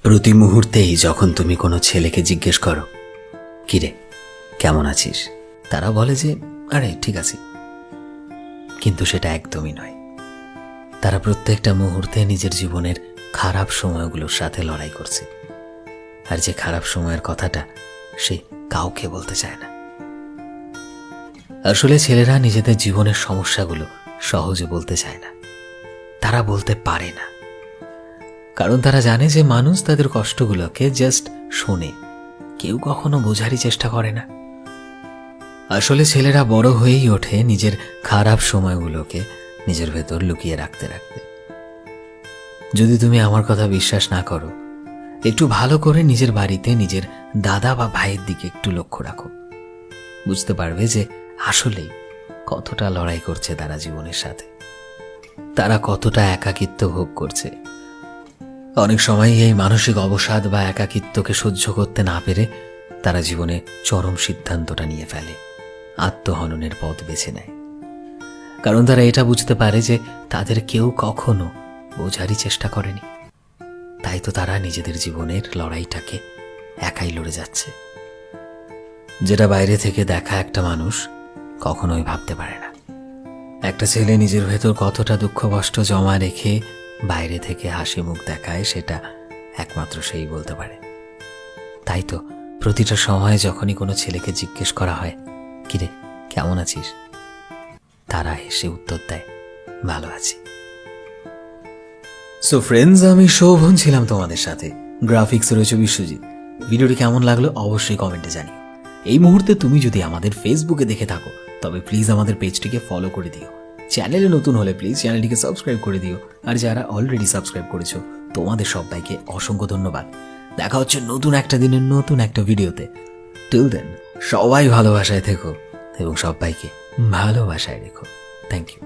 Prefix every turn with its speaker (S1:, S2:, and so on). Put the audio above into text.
S1: প্রতি মুহূর্তেই যখন তুমি কোনো ছেলেকে জিজ্ঞেস করো, কিরে কেমন আছিস, তারা বলে যে আরে ঠিক আছে, কিন্তু সেটা একদমই নয়। তারা প্রত্যেকটা মুহূর্তে নিজের জীবনের খারাপ সময়গুলোর সাথে লড়াই করছে, আর যে খারাপ সময়ের কথাটা সে কাউকে বলতে চায় না। আসলে ছেলেরা নিজেদের জীবনের সমস্যাগুলো সহজে বলতে চায় না, তারা বলতে পারে না, কারণ তারা জানে যে মানুষ তাদের কষ্টগুলোকে জাস্ট শোনে, কেউ কখনো বোঝারই চেষ্টা করে না। আসলে ছেলেরা বড় হয়েই ওঠে নিজের খারাপ সময়গুলোকে নিজের ভেতর লুকিয়ে রাখতে রাখতে। যদি তুমি আমার কথা বিশ্বাস না করো, একটু ভালো করে নিজের বাড়িতে নিজের দাদা বা ভাইয়ের দিকে একটু লক্ষ্য রাখো, বুঝতে পারবে যে আসলেই কতটা লড়াই করছে তারা জীবনের সাথে, তারা কতটা একাকিত্ব ভোগ করছে। অনেক সময় এই মানসিক অবসাদ বা একাকিত্বকে সহ্য করতে না পেরে তারা জীবনে চরম সিদ্ধান্তটা নিয়ে ফেলে, আত্মহননের পথ বেছে নেয়, কারণ তারা এটা বুঝতে পারে যে তাদের কেউ কখনো বোঝারই চেষ্টা করেনি। তাই তো তারা নিজেদের জীবনের লড়াইটাকে একাই লড়ে যাচ্ছে, যেটা বাইরে থেকে দেখা একটা মানুষ কখনোই ভাবতে পারে না। একটা ছেলে নিজের ভেতর কতটা দুঃখ কষ্ট জমা রেখে বাইরে থেকে হাসি মুখ দেখায়, সেটা একমাত্র সেই বলতে পারে। তাই তো প্রতিটা সময় যখনই কোনো ছেলেকে জিজ্ঞেস করা হয়, কিরে কেমন আছিস, তারা হেসে উত্তর দেয়, ভালো আছি। সো ফ্রেন্ডস, আমি শোভন ছিলাম তোমাদের সাথে, গ্রাফিক্স রয়েছে বিশ্বজিৎ। ভিডিওটি কেমন লাগলো অবশ্যই কমেন্টে জানিও। এই মুহূর্তে তুমি যদি আমাদের ফেসবুকে দেখে থাকো তবে প্লিজ আমাদের পেজটিকে ফলো করে দিও। চ্যানেলে নতুন হলে প্লিজ চ্যানেলটিকে সাবস্ক্রাইব করে দিও, আর যারা অলরেডি সাবস্ক্রাইব করেছো তোমাদের সবাইকে অসংখ্য ধন্যবাদ। দেখা হচ্ছে নতুন একটা দিনের নতুন একটা ভিডিওতে। টিল দেন সবাই ভালোবাসায় থেকো এবং সবাইকে ভালোবাসায় রেখো। Thank you.